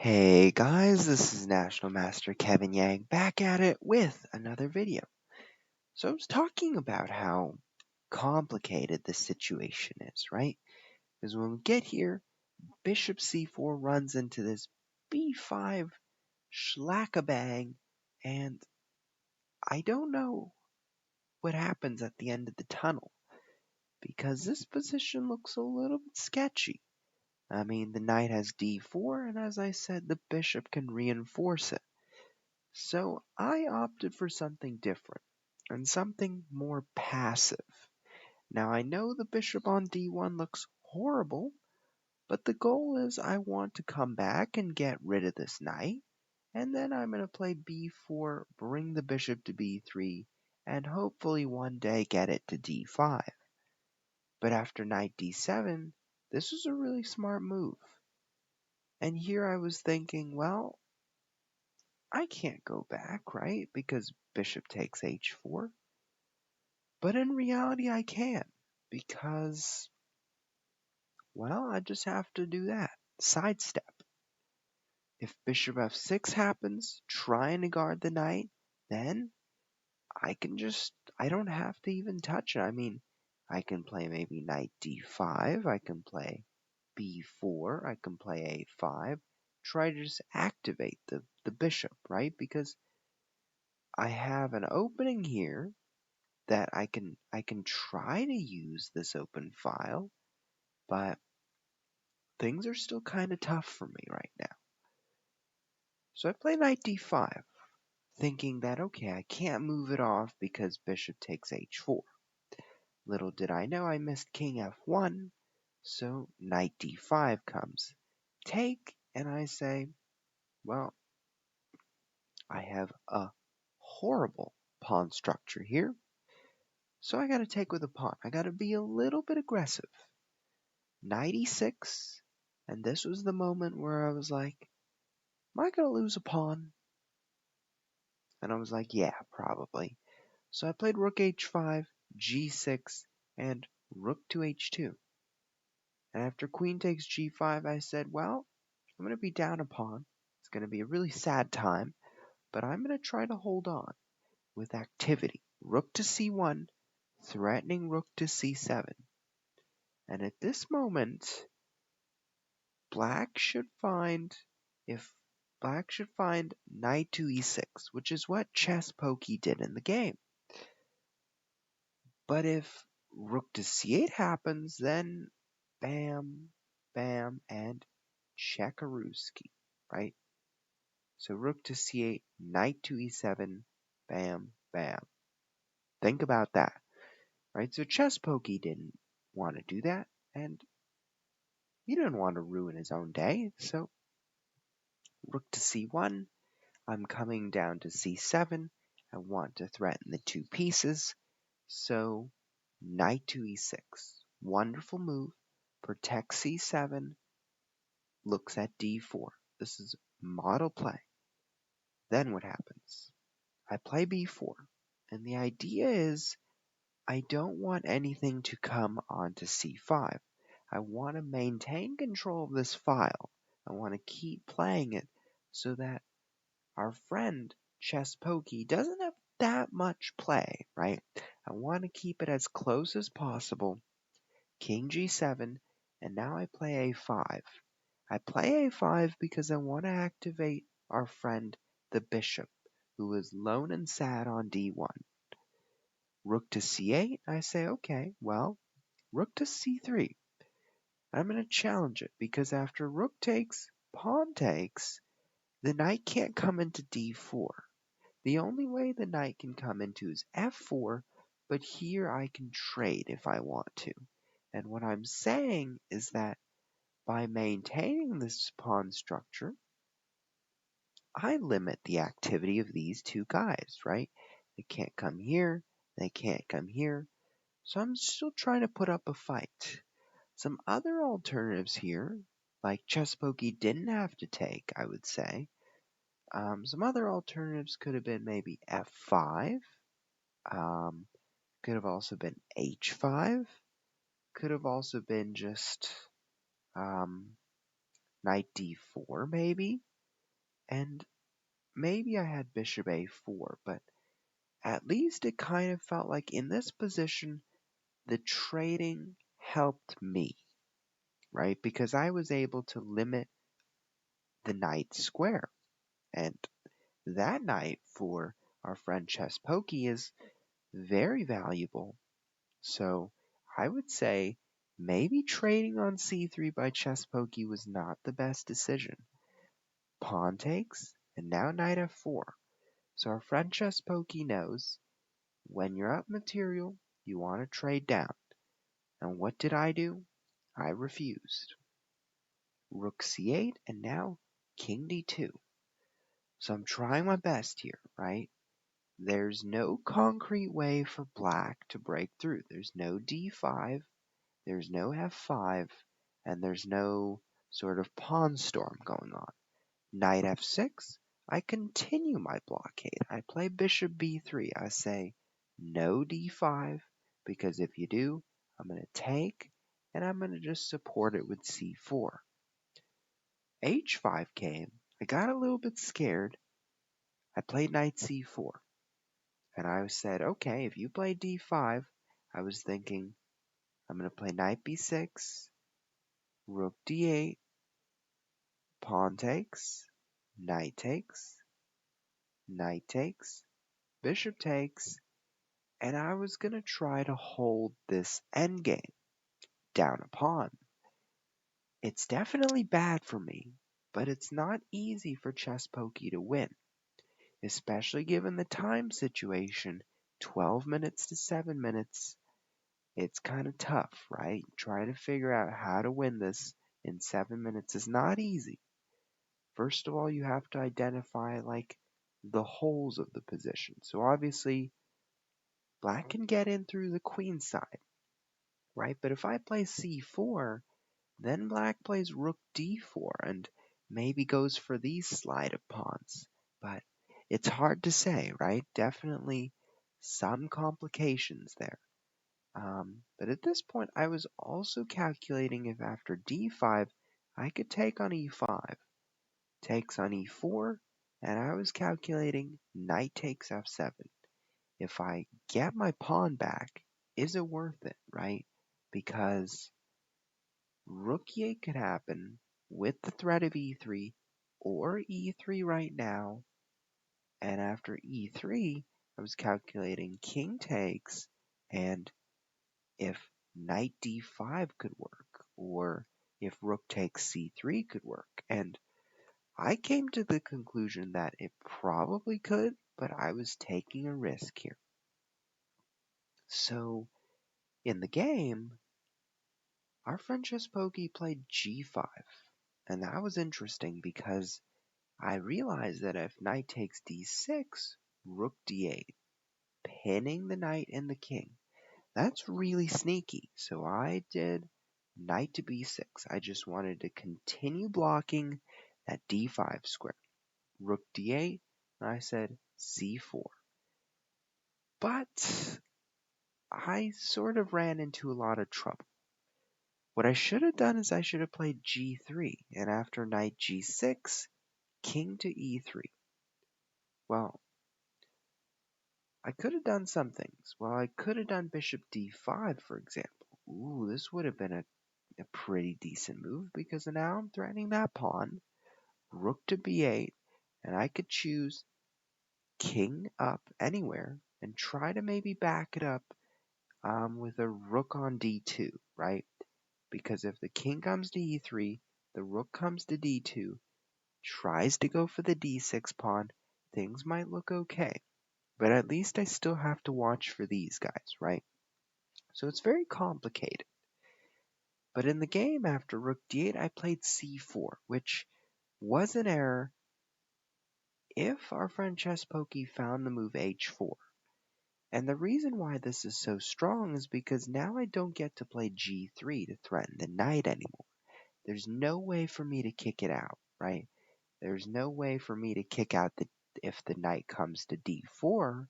Hey guys, this is National Master Kevin Yang back at it with another video. So I was talking about how complicated this situation is, right? Because when we get here, bishop c4 runs into this b5 schlackabang, and I don't know what happens at the end of the tunnel, because this position looks a little bit sketchy. I mean, the knight has d4, and as I said, the bishop can reinforce it. So I opted for something different and something more passive. Now I know the bishop on d1 looks horrible, but the goal is I want to come back and get rid of this knight, and then I'm going to play b4, bring the bishop to b3, and hopefully one day get it to d5. But after knight d7, this was a really smart move. And here I was thinking, well, I can't go back, right? Because bishop takes h4. But in reality, I can. Because, well, I just have to do that. Sidestep. If bishop f6 happens, trying to guard the knight, then I don't have to even touch it. I mean, I can play maybe knight d5. I can play b4. I can play a5. Try to just activate the bishop, right? Because I have an opening here that I can try to use this open file, but things are still kind of tough for me right now. So I play knight d5, thinking that okay, I can't move it off because bishop takes h4. Little did I know I missed king f1, so knight d5 comes. Take, and I say, well, I have a horrible pawn structure here, so I gotta take with a pawn. I gotta be a little bit aggressive. Knight e6, and this was the moment where I was like, am I gonna lose a pawn? And I was like, yeah, probably. So I played rook h5, g6, and rook to h2. And after queen takes g5, I said, well, I'm going to be down a pawn. It's going to be a really sad time, but I'm going to try to hold on with activity. Rook to c1, threatening rook to c7. And at this moment, black should find knight to e6, which is what ChessPoki did in the game. But if rook to c8 happens, then bam, bam, and checkarooski, right? So rook to c8, knight to e7, bam, bam. Think about that, right? So ChessPoki didn't want to do that, and he didn't want to ruin his own day. So rook to c1, I'm coming down to c7. I want to threaten the two pieces. So knight to e6. Wonderful move. Protects c7. Looks at d4. This is model play. Then what happens? I play b4. And the idea is I don't want anything to come onto c5. I want to maintain control of this file. I want to keep playing it so that our friend ChessPoki doesn't have that much play, right? I want to keep it as close as possible. King g7, and now I play a5. I play a5 because I want to activate our friend the bishop, who is lone and sad on d1. Rook to c8, I say, okay, well, rook to c3. I'm going to challenge it because after rook takes, pawn takes, the knight can't come into d4. The only way the knight can come into is f4, but here I can trade if I want to. And what I'm saying is that by maintaining this pawn structure, I limit the activity of these two guys, right? They can't come here, they can't come here, so I'm still trying to put up a fight. Some other alternatives here, like ChessPoki didn't have to take, I would say. Some other alternatives could have been maybe f5, could have also been h5, could have also been just knight d4 maybe. and maybe I had bishop a4, but at least it kind of felt like in this position, the trading helped me, right? Because I was able to limit the knight square. And that knight for our friend ChessPoki is very valuable. So I would say maybe trading on c3 by ChessPoki was not the best decision. Pawn takes, and now knight f4. So our friend ChessPoki knows when you're up material, you want to trade down. And what did I do? I refused. Rook c8, and now king d2. So I'm trying my best here, right? There's no concrete way for black to break through. There's no d5, there's no f5, and there's no sort of pawn storm going on. Knight f6, I continue my blockade. I play bishop b3. I say no d5, because if you do, I'm going to take, and I'm going to just support it with c4. h5 came. I got a little bit scared. I played knight c4. And I said, okay, if you play d5, I was thinking, I'm going to play knight b6, rook d8, pawn takes, knight takes, knight takes, bishop takes, and I was going to try to hold this endgame down a pawn. It's definitely bad for me, but it's not easy for ChessPoki to win, especially given the time situation, 12 minutes to 7 minutes. It's kind of tough, right? Trying to figure out how to win this in 7 minutes is not easy. First of all, you have to identify like the holes of the position. So obviously, black can get in through the queen side, right? But if I play c4, then black plays rook d4 and maybe goes for these slide of pawns. But it's hard to say, right? Definitely some complications there. But at this point, I was also calculating if after d5, I could take on e5, takes on e4, and I was calculating knight takes f7. If I get my pawn back, is it worth it, right? Because rook e8 could happen with the threat of e3 or e3 right now, and after e3, I was calculating king takes, and if knight d5 could work, or if rook takes c3 could work. And I came to the conclusion that it probably could, but I was taking a risk here. So, in the game, our friend ChessPoki played g5, and that was interesting because I realized that if knight takes d6, rook d8, pinning the knight and the king. That's really sneaky. So I did knight to b6. I just wanted to continue blocking that d5 square. Rook d8, and I said c4. But I sort of ran into a lot of trouble. What I should have done is I should have played g3, and after knight g6, king to e3. Well, I could have done some things. Well, I could have done bishop d5, for example. Ooh, this would have been a pretty decent move because now I'm threatening that pawn. Rook to b8, and I could choose king up anywhere and try to maybe back it up with a rook on d2, right? Because if the king comes to e3, the rook comes to d2, tries to go for the d6 pawn, things might look okay. But at least I still have to watch for these guys, right? So it's very complicated. But in the game after rook d8, I played c4, which was an error if our friend ChessPoki found the move h4. And the reason why this is so strong is because now I don't get to play g3 to threaten the knight anymore. There's no way for me to kick it out, right? There's no way for me to kick out if the knight comes to d4,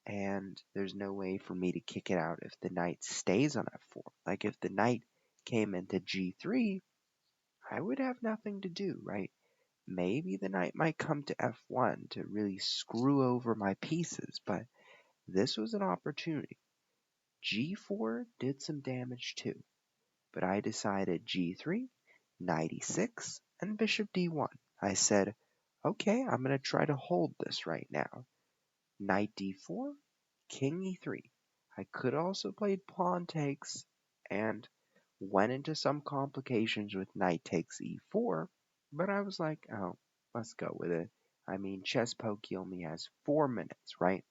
and there's no way for me to kick it out if the knight stays on f4. Like if the knight came into g3, I would have nothing to do, right? maybe the knight might come to f1 to really screw over my pieces, but this was an opportunity. g4 did some damage too, but I decided g3, knight e6, and bishop d1. I said, okay, I'm going to try to hold this right now. Knight d4, king e3. I could also play pawn takes and went into some complications with knight takes e4, but I was like, oh, let's go with it. I mean, ChessPoki only has 4 minutes, right?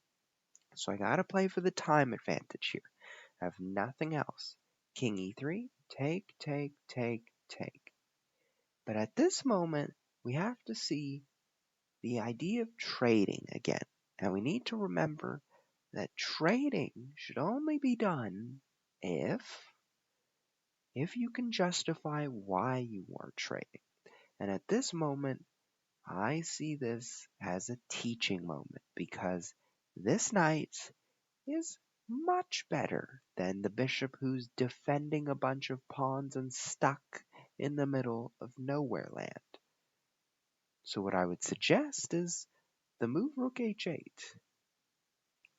So I gotta play for the time advantage here. I have nothing else. King e3, take, take, take, take. But at this moment, we have to see the idea of trading again. And we need to remember that trading should only be done if you can justify why you are trading. And at this moment, I see this as a teaching moment because this knight is much better than the bishop who's defending a bunch of pawns and stuck in the middle of nowhere land. So what I would suggest is the move rook h8.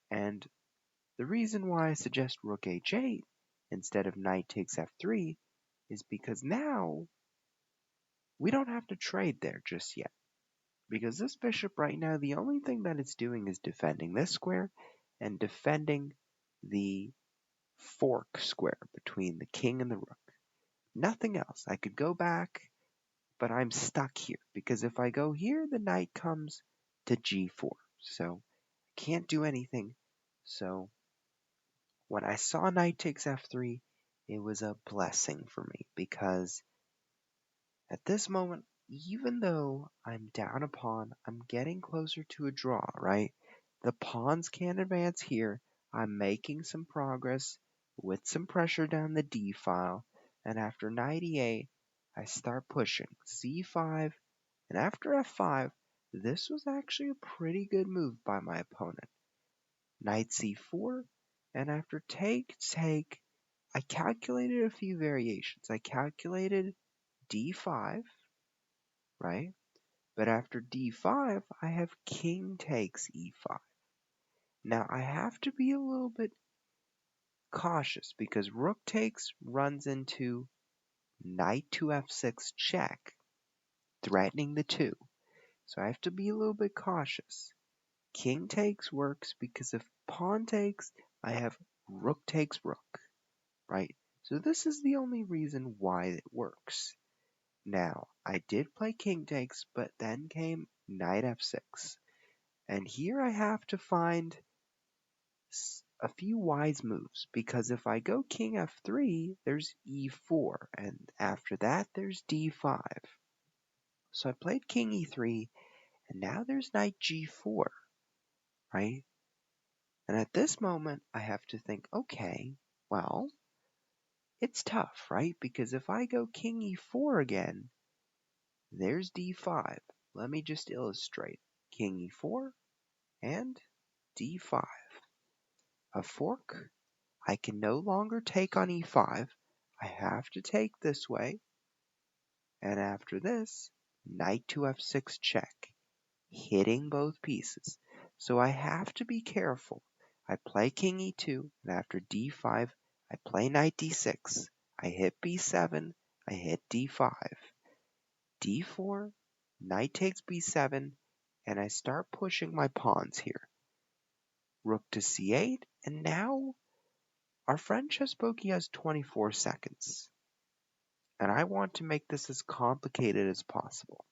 And the reason why I suggest rook h8 instead of knight takes f3 is because now we don't have to trade there just yet. Because this bishop right now, the only thing that it's doing is defending this square and defending the fork square between the king and the rook. Nothing else. I could go back, but I'm stuck here. Because if I go here, the knight comes to g4. So I can't do anything. So when I saw knight takes f3, it was a blessing for me. Because at this moment, even though I'm down a pawn, I'm getting closer to a draw, right? The pawns can't advance here. I'm making some progress with some pressure down the d file. And after knight e8, I start pushing c5. And after f5, this was actually a pretty good move by my opponent. Knight c4. And after take, take, I calculated a few variations. I calculated d5, right? But after d5, I have king takes e5. Now, I have to be a little bit cautious because rook takes runs into knight to f6 check, threatening the 2. So I have to be a little bit cautious. King takes works because if pawn takes, I have rook takes rook, right? So this is the only reason why it works. Now, I did play king takes, but then came knight f6. And here I have to find a few wise moves, because if I go king f3, there's e4, and after that there's d5. So I played king e3, and now there's knight g4, right? And at this moment, I have to think, okay, well, it's tough, right? Because if I go king e4 again, there's d5. Let me just illustrate. King e4 and d5. A fork. I can no longer take on e5. I have to take this way. And after this, knight to f6 check, hitting both pieces. So I have to be careful. I play king e2, and after d5, I play knight d6. I hit b7, I hit d5. d4, knight takes b7, and I start pushing my pawns here. Rook to c8, and now our friend ChessPoki has 24 seconds. And I want to make this as complicated as possible.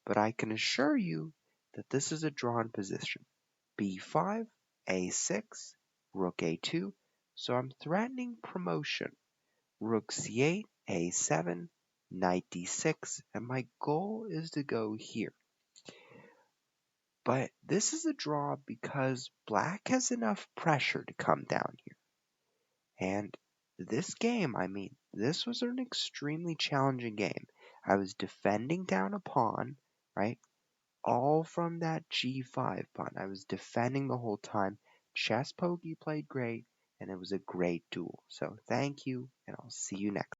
But I can assure you that this is a drawn position. b5, a6, rook a2, so I'm threatening promotion. Rook c8, a7, knight d6, and my goal is to go here. But this is a draw because black has enough pressure to come down here. And this game, this was an extremely challenging game. I was defending down a pawn, right? All from that g5 pawn. I was defending the whole time. ChessPoki played great, and it was a great duel. So thank you, and I'll see you next.